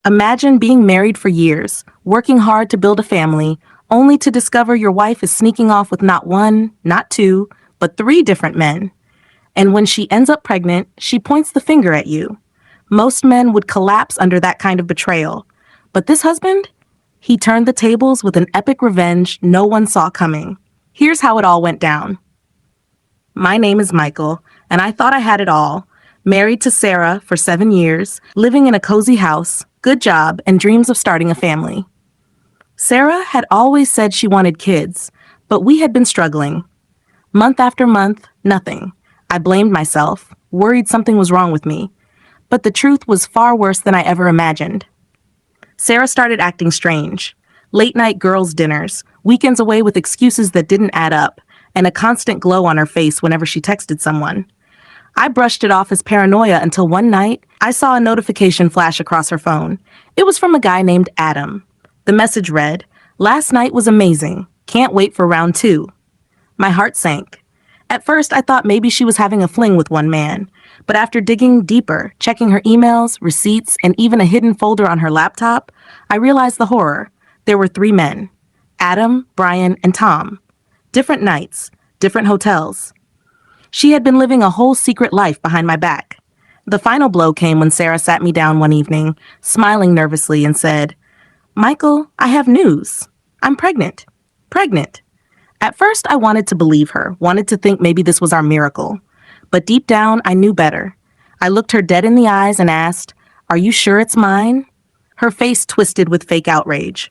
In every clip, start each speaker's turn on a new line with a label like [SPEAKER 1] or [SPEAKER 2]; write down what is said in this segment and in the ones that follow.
[SPEAKER 1] Imagine being married for years, working hard to build a family, only to discover your wife is sneaking off with not one, not two, but three different men. And when she ends up pregnant, she points the finger at you. Most men would collapse under that kind of betrayal. But this husband? He turned the tables with an epic revenge no one saw coming. Here's how it all went down. My name is Michael, and I thought I had it all. Married to Sarah for 7 years, living in a cozy house, good job, and dreams of starting a family. Sarah had always said she wanted kids, but we had been struggling. Month after month, nothing. I blamed myself, worried something was wrong with me. But the truth was far worse than I ever imagined. Sarah started acting strange. Late-night girls' dinners, weekends away with excuses that didn't add up, and a constant glow on her face whenever she texted someone. I brushed it off as paranoia until one night, I saw a notification flash across her phone. It was from a guy named Adam. The message read, "Last night was amazing. Can't wait for round 2." My heart sank. At first, I thought maybe she was having a fling with one man. But after digging deeper, checking her emails, receipts, and even a hidden folder on her laptop, I realized the horror. There were 3 men. Adam, Brian, and Tom. Different nights, different hotels. She had been living a whole secret life behind my back. The final blow came when Sarah sat me down one evening, smiling nervously, and said, "Michael, I have news. I'm pregnant. Pregnant." At first, I wanted to believe her, wanted to think maybe this was our miracle. But deep down, I knew better. I looked her dead in the eyes and asked, "Are you sure it's mine?" Her face twisted with fake outrage.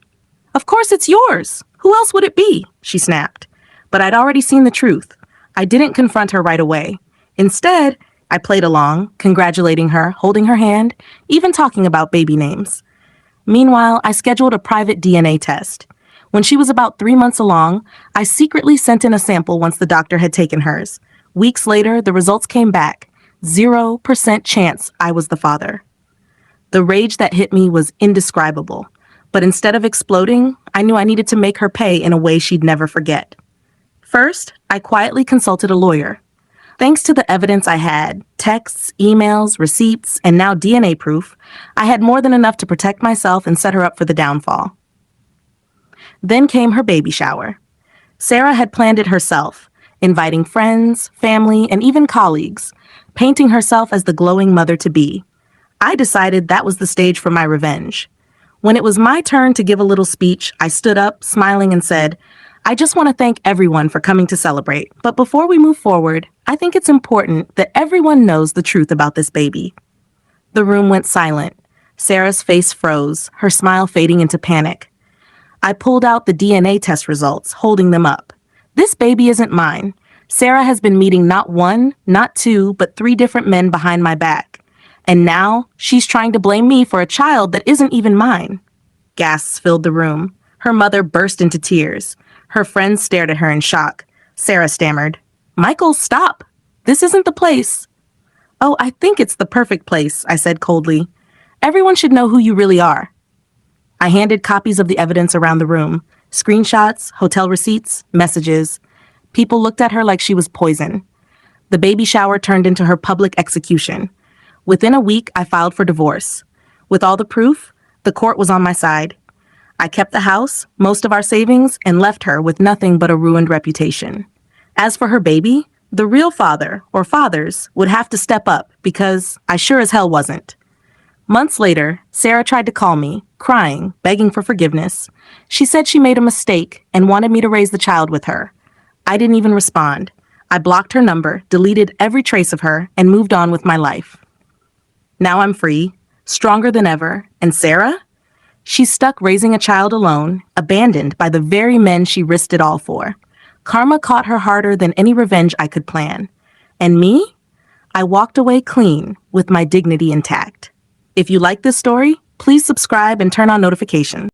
[SPEAKER 1] "Of course it's yours. Who else would it be?" she snapped. But I'd already seen the truth. I didn't confront her right away. Instead, I played along, congratulating her, holding her hand, even talking about baby names. Meanwhile, I scheduled a private DNA test. When she was about 3 months along, I secretly sent in a sample once the doctor had taken hers. Weeks later, the results came back. 0% chance I was the father. The rage that hit me was indescribable. But instead of exploding, I knew I needed to make her pay in a way she'd never forget. First, I quietly consulted a lawyer. Thanks to the evidence I had, texts, emails, receipts, and now DNA proof, I had more than enough to protect myself and set her up for the downfall. Then came her baby shower. Sarah had planned it herself, inviting friends, family, and even colleagues, painting herself as the glowing mother-to-be. I decided that was the stage for my revenge. When it was my turn to give a little speech, I stood up, smiling, and said, "I just want to thank everyone for coming to celebrate. But before we move forward, I think it's important that everyone knows the truth about this baby." The room went silent. Sarah's face froze, her smile fading into panic. I pulled out the DNA test results, holding them up. "This baby isn't mine. Sarah has been meeting not 1, not 2, but 3 different men behind my back. And now she's trying to blame me for a child that isn't even mine." Gasps filled the room. Her mother burst into tears. Her friends stared at her in shock. Sarah stammered, "Michael, stop. This isn't the place." "Oh, I think it's the perfect place," I said coldly. "Everyone should know who you really are." I handed copies of the evidence around the room. Screenshots, hotel receipts, messages. People looked at her like she was poison. The baby shower turned into her public execution. Within a week, I filed for divorce. With all the proof, the court was on my side. I kept the house, most of our savings, and left her with nothing but a ruined reputation. As for her baby, the real father, or fathers, would have to step up because I sure as hell wasn't. Months later, Sarah tried to call me, crying, begging for forgiveness. She said she made a mistake and wanted me to raise the child with her. I didn't even respond. I blocked her number, deleted every trace of her, and moved on with my life. Now I'm free, stronger than ever, and Sarah? She's stuck raising a child alone, abandoned by the very men she risked it all for. Karma caught her harder than any revenge I could plan. And me? I walked away clean, with my dignity intact. If you like this story, please subscribe and turn on notifications.